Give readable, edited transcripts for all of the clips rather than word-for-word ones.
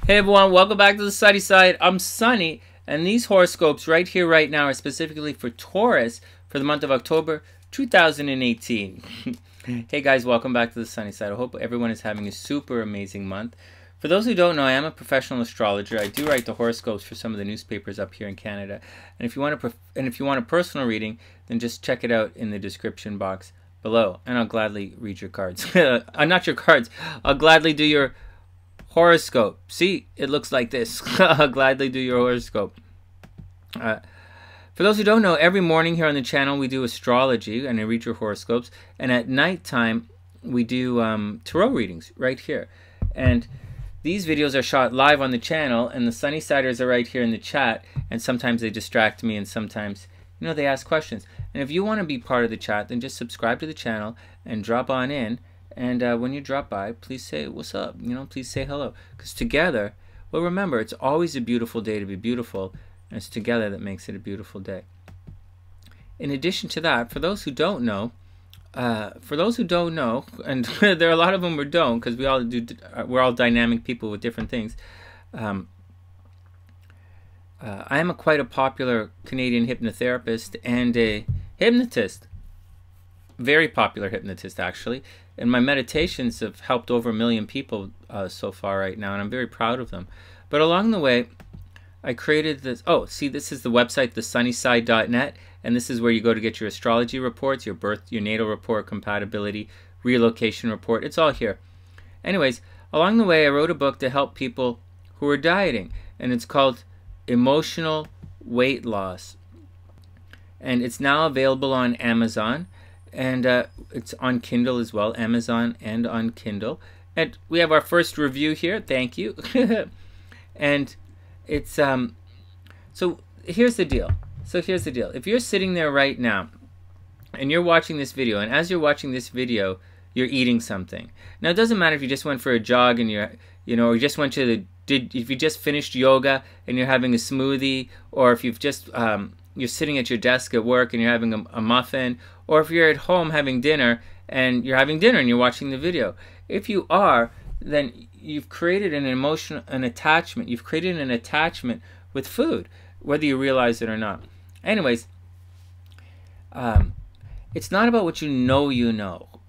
Hey everyone, welcome back to the Sunny Side. I'm Sunny, and these horoscopes right here, right now, are specifically for Taurus for the month of October 2018. Hey guys, welcome back to the Sunny Side. I hope everyone is having a super amazing month. For those who don't know, I am a professional astrologer. I do write the horoscopes for some of the newspapers up here in Canada. And if you want a personal reading, then just check it out in the description box below, and I'll gladly read your cards. Not your cards. I'll gladly do your horoscope. See, it looks like this. I'll gladly do your horoscope. For those who don't know, every morning here on the channel we do astrology and I read your horoscopes, and at nighttime we do tarot readings right here. And these videos are shot live on the channel, and the SunnySiders are right here in the chat, and sometimes they distract me and sometimes, you know, they ask questions. And if you want to be part of the chat, then just subscribe to the channel and drop on in. And when you drop by, please say what's up, you know, please say hello. Because together, well, remember, it's always a beautiful day to be beautiful, and it's together that makes it a beautiful day. In addition to that, for those who don't know, and there are a lot of them who don't, because we're all dynamic people with different things. I am quite a popular Canadian hypnotherapist and a hypnotist. Very popular hypnotist, actually. And my meditations have helped over 1 million people so far right now, and I'm very proud of them. But along the way, I created this. Oh, see, this is the website, TheSunnySide.net, and this is where you go to get your astrology reports, your natal report, compatibility, relocation report. It's all here. Anyways, along the way, I wrote a book to help people who are dieting, and it's called Emotional Weight Loss. And it's now available on Amazon. And it's on Kindle as well, Amazon and on Kindle. And we have our first review here. Thank you. And it's so here's the deal. If you're sitting there right now and you're watching this video, and as you're watching this video, you're eating something. Now it doesn't matter if you just went for a jog and or you just went to if you just finished yoga and you're having a smoothie, or if you've just you're sitting at your desk at work and you're having a muffin, or if you're at home having dinner and you're watching the video. If you are, then you've created an attachment. You've created an attachment with food, whether you realize it or not. Anyways, it's not about what you know.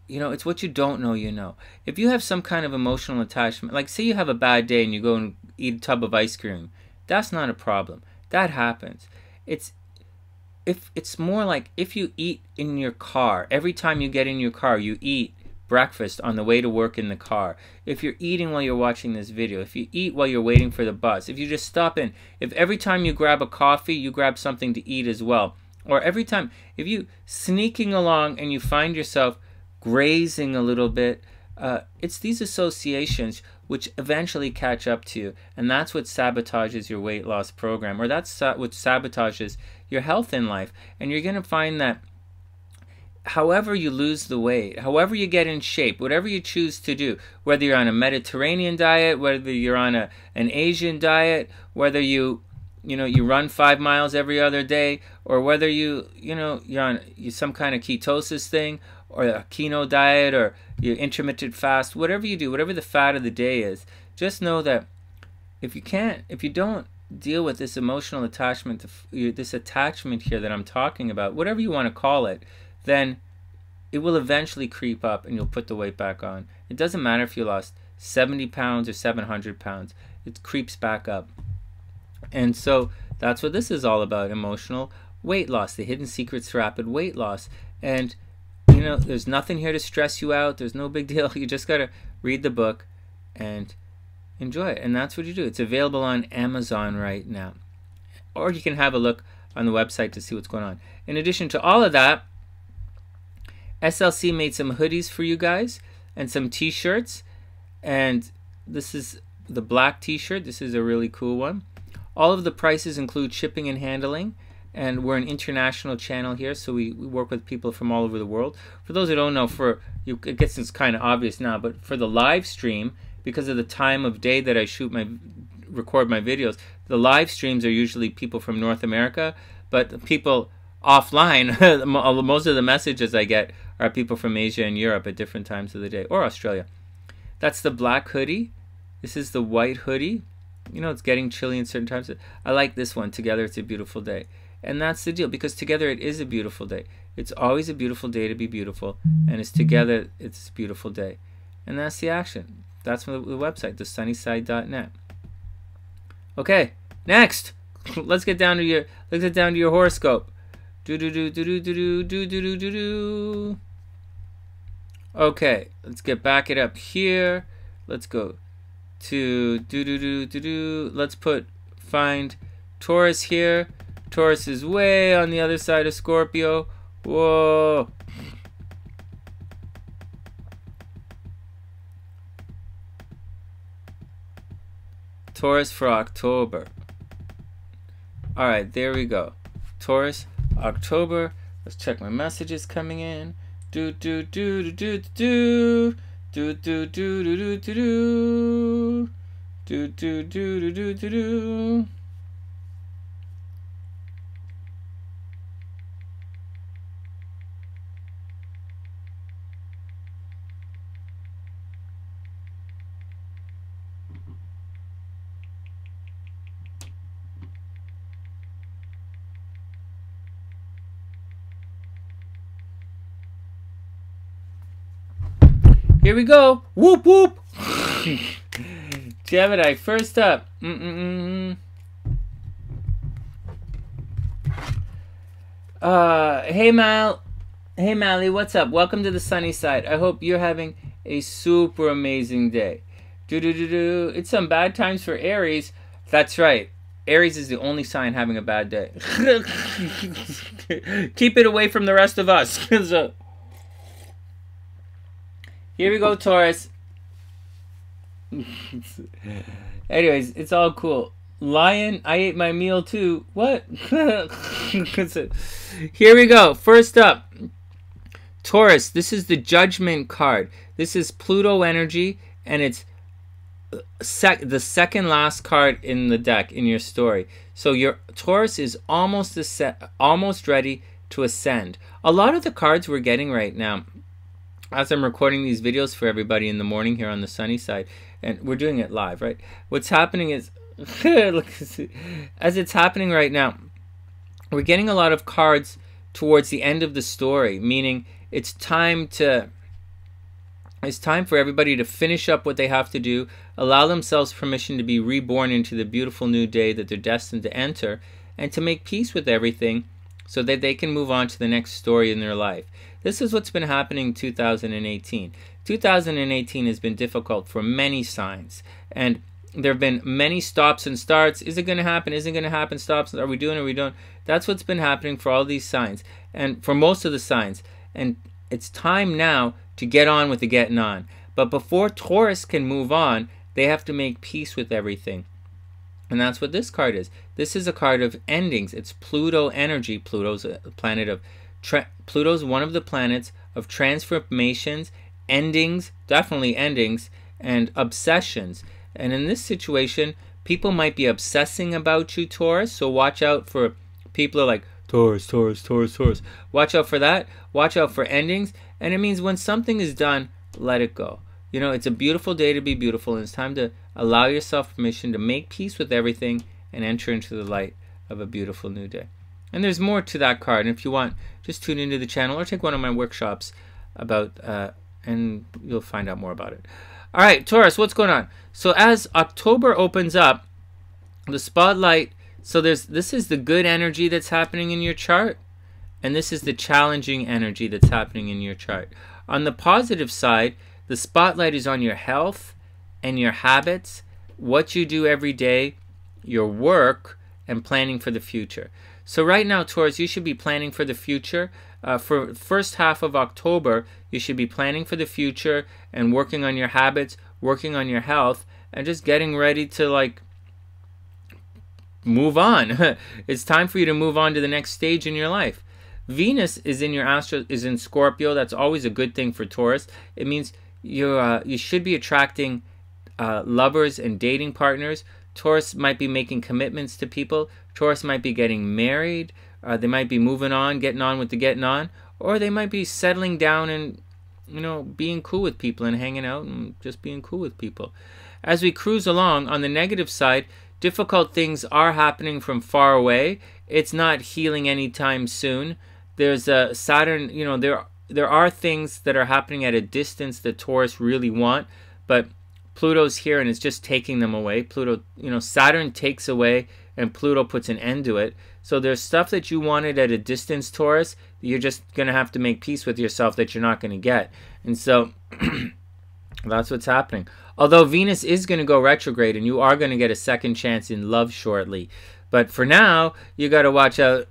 It's what you don't know you know. If you have some kind of emotional attachment, like say you have a bad day and you go and eat a tub of ice cream, that's not a problem. That happens. It's more like if you eat in your car, every time you get in your car, you eat breakfast on the way to work in the car. If you're eating while you're watching this video, if you eat while you're waiting for the bus, if you just stop in, if every time you grab a coffee, you grab something to eat as well, or every time, if you sneaking along and you find yourself grazing a little bit, it's these associations which eventually catch up to you, and that's what sabotages your weight loss program, or that's what sabotages your health in life. And you're going to find that however you lose the weight, however you get in shape, whatever you choose to do, whether you're on a Mediterranean diet, whether you're on an Asian diet, whether you run 5 miles every other day, or whether you're on some kind of ketosis thing, or a keto diet, or you intermittent fast, whatever you do, whatever the fad of the day is, just know that if you don't deal with this emotional attachment, this attachment here that I'm talking about, whatever you want to call it, then it will eventually creep up and you'll put the weight back on. It doesn't matter if you lost 70 pounds or 700 pounds, it creeps back up. And so that's what this is all about, emotional weight loss, the hidden secrets to rapid weight loss. And there's nothing here to stress you out. There's no big deal. You just got to read the book and enjoy it. And that's what you do. It's available on Amazon right now. Or you can have a look on the website to see what's going on. In addition to all of that, SLC made some hoodies for you guys and some t-shirts. And this is the black t-shirt. This is a really cool one. All of the prices include shipping and handling. And we're an international channel here, so we work with people from all over the world. For those who don't know, I guess it's kind of obvious now, but for the live stream, because of the time of day that I record my videos, the live streams are usually people from North America, but people offline, most of the messages I get are people from Asia and Europe at different times of the day, or Australia. That's the black hoodie. This is the white hoodie. You know, it's getting chilly in certain times. I like this one. Together, it's a beautiful day. And that's the deal, because together it is a beautiful day. It's always a beautiful day to be beautiful, and it's together, it's a beautiful day. And that's the action. That's the website, TheSunnySide.net. Okay, next, let's get down to your horoscope. Okay, let's get back it up here. Let's go to let's find Taurus here. Taurus is way on the other side of Scorpio. Whoa. Taurus for October. All right, there we go. Taurus, October. Let's check my messages coming in. Do do do do do do do do do do do do do do do do do. Here we go. Whoop whoop. Gemini, first up. Hey Mal. Hey Mally, what's up? Welcome to the sunny side. I hope you're having a super amazing day. It's some bad times for Aries. That's right. Aries is the only sign having a bad day. Keep it away from the rest of us. Here we go, Taurus. Anyways, it's all cool. Lion, I ate my meal too. What? Here we go. First up, Taurus. This is the Judgment card. This is Pluto energy, and it's the second last card in the deck in your story. So your Taurus is almost ready to ascend. A lot of the cards we're getting right now, as I'm recording these videos for everybody in the morning here on the sunny side, and we're doing it live, right? What's happening is, as it's happening right now, we're getting a lot of cards towards the end of the story, meaning it's time for everybody to finish up what they have to do, allow themselves permission to be reborn into the beautiful new day that they're destined to enter, and to make peace with everything so that they can move on to the next story in their life. This is what's been happening in 2018. 2018 has been difficult for many signs, and there have been many stops and starts. Is it going to happen? Isn't it going to happen? Stops. Are we doing? Are we doing? That's what's been happening for all these signs, and for most of the signs. And it's time now to get on with the getting on. But before Taurus can move on, they have to make peace with everything. And that's what this card is. This is a card of endings. It's Pluto energy. Pluto's a planet of Pluto's one of the planets of transformations, endings, definitely endings, and obsessions. And in this situation, people might be obsessing about you, Taurus. So watch out for people who are like, Taurus, Taurus, Taurus, Taurus. Watch out for that. Watch out for endings. And it means when something is done, let it go. You know, it's a beautiful day to be beautiful, and it's time to allow yourself permission to make peace with everything and enter into the light of a beautiful new day. And there's more to that card. And if you want, just tune into the channel or take one of my workshops about, and you'll find out more about it. All right, Taurus, what's going on? So as October opens up, the spotlight, so this is the good energy that's happening in your chart, and this is the challenging energy that's happening in your chart. On the positive side, the spotlight is on your health and your habits, what you do every day, your work, and planning for the future. So right now, Taurus, you should be planning for the future. For the first half of October, you should be planning for the future and working on your habits, working on your health, and just getting ready to like move on. It's time for you to move on to the next stage in your life. Venus is in your is in Scorpio. That's always a good thing for Taurus. It means you should be attracting lovers and dating partners. Taurus might be making commitments to people. Taurus might be getting married. They might be moving on, getting on with the getting on. Or they might be settling down and you know, being cool with people and hanging out and just being cool with people. As we cruise along, on the negative side, difficult things are happening from far away. It's not healing anytime soon. There's a Saturn, you know, there are things that are happening at a distance that Taurus really want, but Pluto's here and it's just taking them away. Pluto, you know, Saturn takes away and Pluto puts an end to it. So there's stuff that you wanted at a distance, Taurus, that you're just going to have to make peace with yourself that you're not going to get. And so that's what's happening. Although Venus is going to go retrograde and you are going to get a second chance in love shortly. But for now, you got to watch out.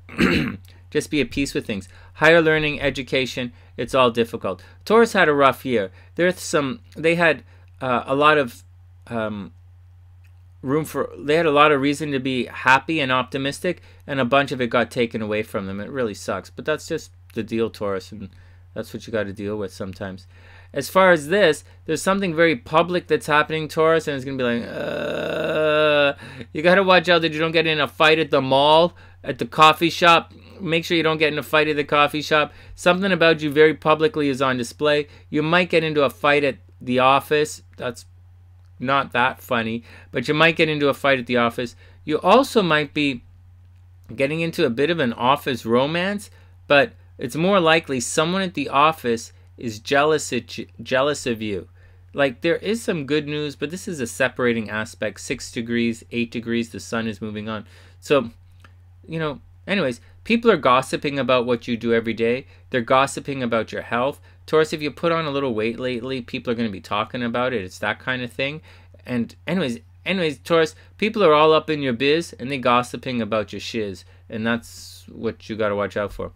Just be at peace with things. Higher learning, education, it's all difficult. Taurus had a rough year. They had a lot of they had a lot of reason to be happy and optimistic, and a bunch of it got taken away from them. It really sucks, but that's just the deal, Taurus, and that's what you got to deal with sometimes. As far as this, there's something very public that's happening, Taurus, and it's going to be like, you got to watch out that you don't get in a fight at the mall, at the coffee shop. Make sure you don't get in a fight at the coffee shop. Something about you very publicly is on display. You might get into a fight at the office. That's not that funny, but you might get into a fight at the office. You also might be getting into a bit of an office romance, but it's more likely someone at the office is jealous of you. Like, there is some good news, but this is a separating aspect. 6 degrees, 8 degrees, the sun is moving on. So, you know, anyways, people are gossiping about what you do every day. They're gossiping about your health. Taurus, if you put on a little weight lately, people are going to be talking about it. It's that kind of thing. And anyways, Taurus, people are all up in your biz and they gossiping about your shiz. And that's what you got to watch out for.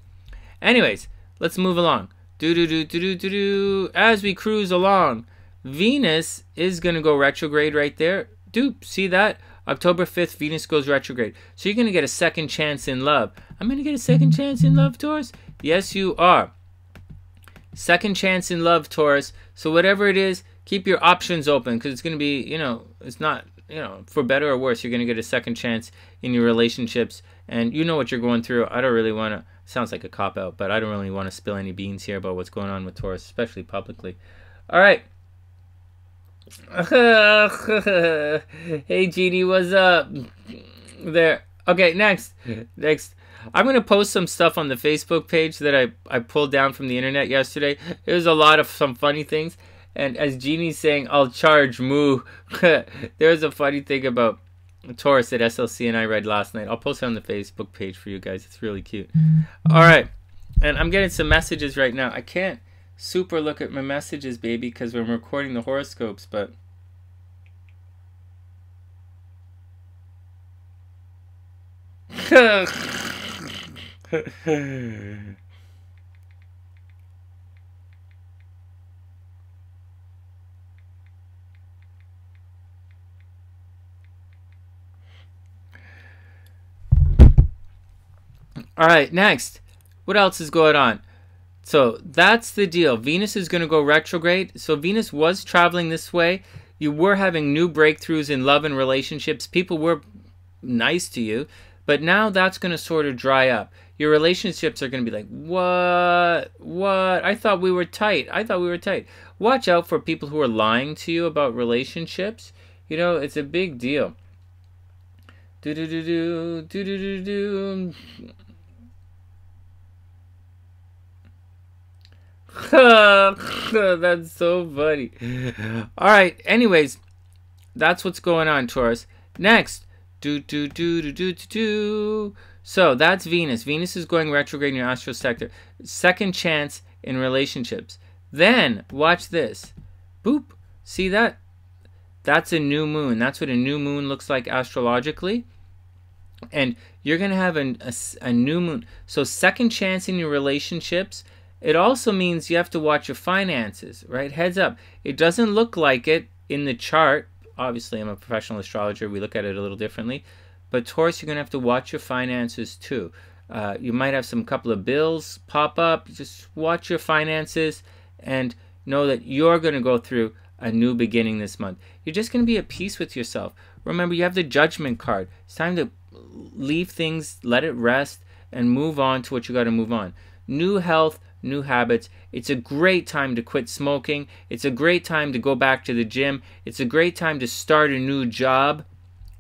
Anyways, let's move along. As we cruise along, Venus is going to go retrograde right there. See that? October 5th, Venus goes retrograde. So you're going to get a second chance in love. I'm going to get a second chance in love, Taurus? Yes, you are. Second chance in love, Taurus. So whatever it is, keep your options open, because it's going to be, you know, it's not, you know, for better or worse, you're going to get a second chance in your relationships. And you know what you're going through. I don't really want to, sounds like a cop-out, but I don't really want to spill any beans here about what's going on with Taurus, especially publicly. All right. Hey, Jeannie, what's up? There. Okay, next. I'm going to post some stuff on the Facebook page that I pulled down from the internet yesterday. There's a lot of some funny things. And as Jeannie's saying, I'll charge moo. There's a funny thing about Taurus that SLC and I read last night. I'll post it on the Facebook page for you guys. It's really cute. All right. And I'm getting some messages right now. I can't super look at my messages, baby, because we're recording the horoscopes, but all right, next. What else is going on? So that's the deal. Venus is going to go retrograde. So Venus was traveling this way. You were having new breakthroughs in love and relationships. People were nice to you. But now that's going to sort of dry up. Your relationships are going to be like, what? I thought we were tight. Watch out for people who are lying to you about relationships. You know, it's a big deal. That's so funny. All right, anyways, that's what's going on, Taurus. Next, so that's Venus. Venus is going retrograde in your astral sector. Second chance in relationships. Then watch this. Boop. See that? That's a new moon. That's what a new moon looks like astrologically. And you're going to have a new moon. So second chance in your relationships. It also means you have to watch your finances, right? Heads up. It doesn't look like it in the chart. Obviously, I'm a professional astrologer. We look at it a little differently. But Taurus, you're going to have to watch your finances too. You might have some couple of bills pop up. Just watch your finances and know that you're going to go through a new beginning this month. You're just going to be at peace with yourself. Remember, you have the Judgment card. It's time to leave things, let it rest, and move on to what you got to move on. New health, new habits. It's a great time to quit smoking. It's a great time to go back to the gym. It's a great time to start a new job,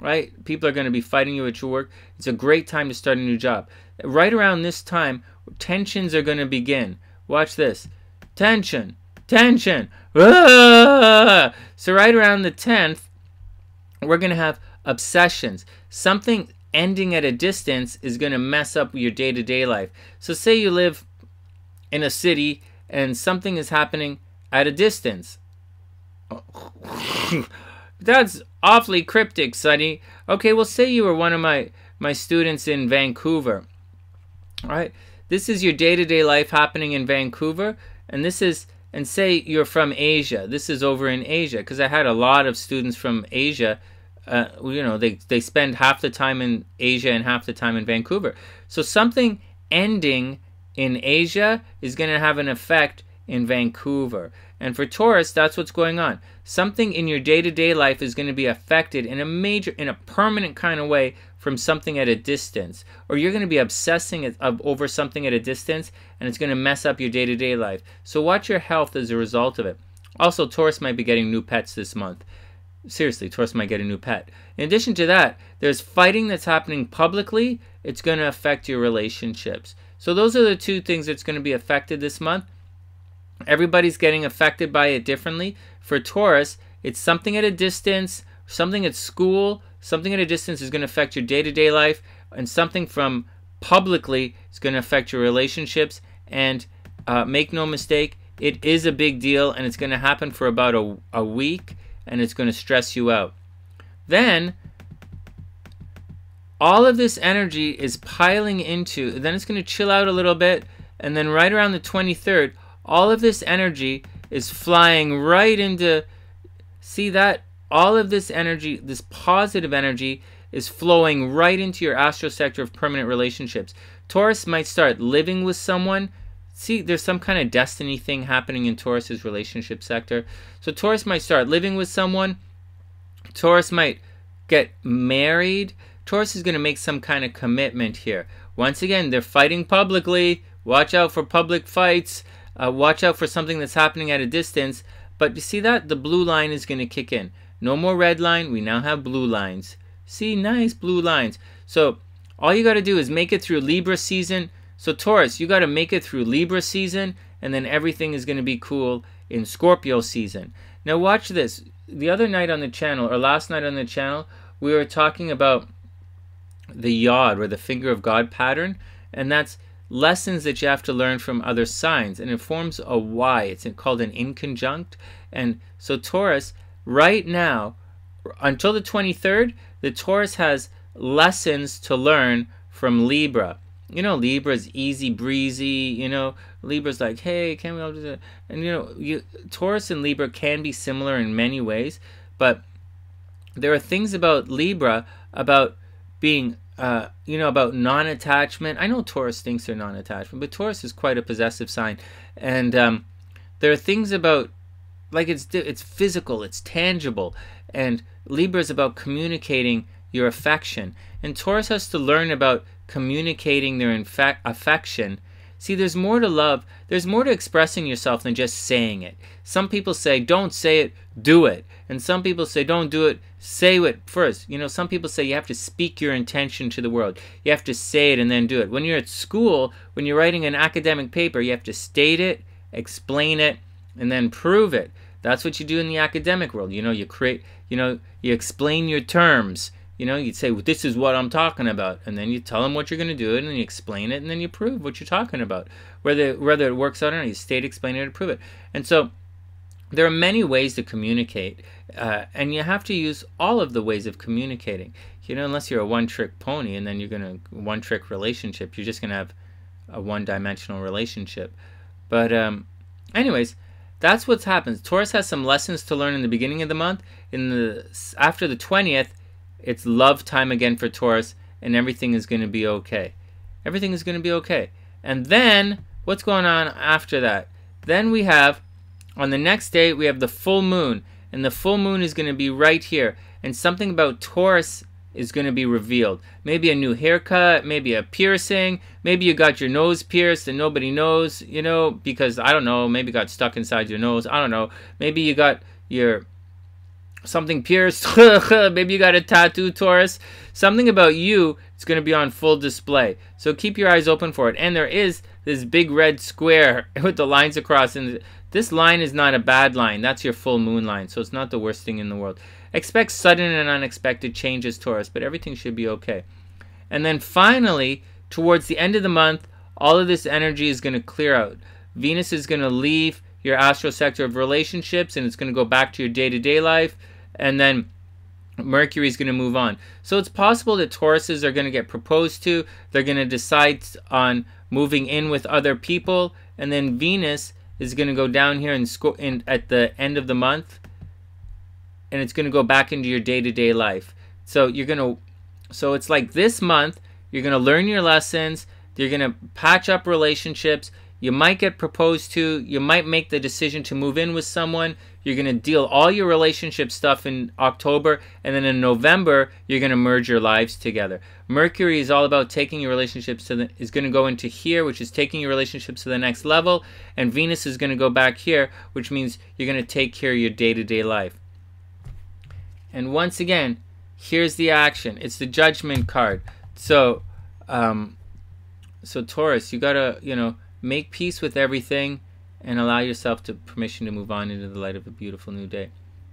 right? People are going to be fighting you at your work. It's a great time to start a new job. Right around this time, tensions are going to begin. Watch this. Tension. Tension. Ah! So right around the 10th, we're going to have obsessions. Something ending at a distance is going to mess up your day-to-day life. So say you live in a city and something is happening at a distance. That's awfully cryptic, Sonny. Okay, well, say you were one of my students in Vancouver. All right, this is your day-to-day life happening in Vancouver, and this is, and say you're from Asia. This is over in Asia, because I had a lot of students from Asia. You know, they spend half the time in Asia and half the time in Vancouver. So something ending in Asia is going to have an effect in Vancouver. And for Taurus, that's what's going on. Something in your day-to-day life is going to be affected in a permanent kind of way from something at a distance. Or you're going to be obsessing over something at a distance, and it's going to mess up your day-to-day life. So watch your health as a result of it. Also, Taurus might be getting new pets this month. Seriously, Taurus might get a new pet. In addition to that, there's fighting that's happening publicly. It's going to affect your relationships. So those are the two things that's going to be affected this month. Everybody's getting affected by it differently. For Taurus, it's something at a distance, something at school, something at a distance is going to affect your day-to-day life, and something from publicly is going to affect your relationships. And make no mistake, it is a big deal, and it's going to happen for about a week, and it's going to stress you out. Then all of this energy is piling into, then it's going to chill out a little bit, and then right around the 23rd, all of this energy is flying right into, see that? All of this energy, this positive energy, is flowing right into your astro sector of permanent relationships. Taurus might start living with someone. See, there's some kind of destiny thing happening in Taurus's relationship sector. So Taurus might start living with someone. Taurus might get married. Taurus is going to make some kind of commitment here. Once again, they're fighting publicly. Watch out for public fights. Watch out for something that's happening at a distance. But you see that? The blue line is going to kick in. No more red line. We now have blue lines. See, nice blue lines. So all you got to do is make it through Libra season. So Taurus, you got to make it through Libra season, and then everything is going to be cool in Scorpio season. Now watch this. The other night on the channel, or last night on the channel, we were talking about the Yod, or the finger of God pattern, and that's lessons that you have to learn from other signs, and it forms a Y. It's called an inconjunct. And so Taurus, right now, until the 23rd, the Taurus has lessons to learn from Libra. You know, Libra's easy breezy. You know, Libra's like, hey, can we all do that? And you know, Taurus and Libra can be similar in many ways, but there are things about Libra, about being you know, about non-attachment. I know Taurus thinks they're non-attachment, but Taurus is quite a possessive sign. And there are things about, like, it's physical, it's tangible. And Libra is about communicating your affection. And Taurus has to learn about communicating their affection. See, there's more to love. There's more to expressing yourself than just saying it. Some people say, don't say it, do it. And some people say, don't do it, say it first. You know, some people say you have to speak your intention to the world. You have to say it and then do it. When you're at school, when you're writing an academic paper, you have to state it, explain it, and then prove it. That's what you do in the academic world. You know, you create, you know, you explain your terms. You know, you'd say, well, this is what I'm talking about. And then you tell them what you're going to do, and then you explain it, and then you prove what you're talking about. Whether it works out or not, you state, explain it, and prove it. And so there are many ways to communicate, and you have to use all of the ways of communicating. You know, unless you're a one-trick pony, and then you're going to one-trick relationship. You're just going to have a one-dimensional relationship. But anyways, that's what happens. Taurus has some lessons to learn in the beginning of the month. After the 20th, it's love time again for Taurus, and everything is going to be okay. Everything is going to be okay. And then, what's going on after that? Then we have, on the next day, we have the full moon. And the full moon is going to be right here. And something about Taurus is going to be revealed. Maybe a new haircut, maybe a piercing, maybe you got your nose pierced and nobody knows, you know, because, I don't know, maybe it got stuck inside your nose. I don't know. Maybe you got your something pierced. Maybe you got a tattoo, Taurus. Something about you is going to be on full display. So keep your eyes open for it. And there is this big red square with the lines across, and this line is not a bad line. That's your full moon line, so it's not the worst thing in the world. Expect sudden and unexpected changes, Taurus, but everything should be okay. And then finally, towards the end of the month, all of this energy is going to clear out. Venus is going to leave your astral sector of relationships, and it's going to go back to your day-to-day life, and then Mercury is going to move on. So it's possible that Tauruses are going to get proposed to. They're going to decide on moving in with other people, and then Venus is going to go down here and at the end of the month, and it's going to go back into your day-to-day life. So so it's like this month, you're going to learn your lessons, you're going to patch up relationships, you might get proposed to, you might make the decision to move in with someone, you're going to deal all your relationship stuff in October, and then in November, you're going to merge your lives together. Mercury is all about taking your relationships is going to go into here, which is taking your relationships to the next level, and Venus is going to go back here, which means you're going to take care of your day-to-day life. And once again, here's the action. It's the Judgment card. So, so Taurus, you gotta, you know, make peace with everything and allow yourself permission to move on into the light of a beautiful new day.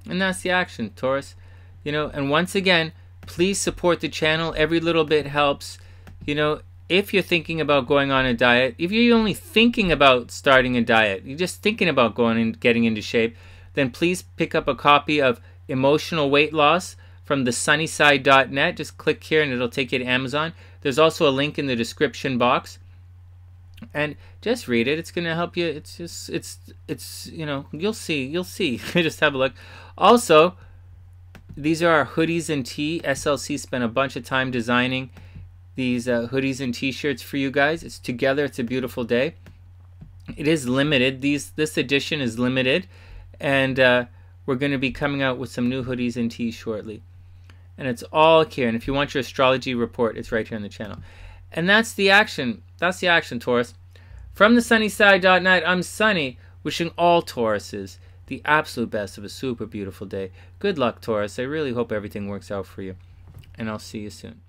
And that's the action, Taurus. You know, and once again, please support the channel. Every little bit helps. You know, if you're thinking about going on a diet, if you're only thinking about starting a diet, you're just thinking about going and getting into shape, then please pick up a copy of Emotional Weight Loss from TheSunnySide.net. Just click here and it'll take you to Amazon. There's also a link in the description box. And just read it. It's going to help you. It's you know, you'll see. Just have a look. Also, these are our hoodies and tee. SLC spent a bunch of time designing these hoodies and t-shirts for you guys. It's together. It's a beautiful day. It is limited. This edition is limited, and we're going to be coming out with some new hoodies and tees shortly. And it's all here. And if you want your astrology report, it's right here on the channel. And that's the action. That's the action, Taurus. From TheSunnySide.net, I'm Sunny, wishing all Tauruses the absolute best of a super beautiful day. Good luck, Taurus. I really hope everything works out for you. And I'll see you soon.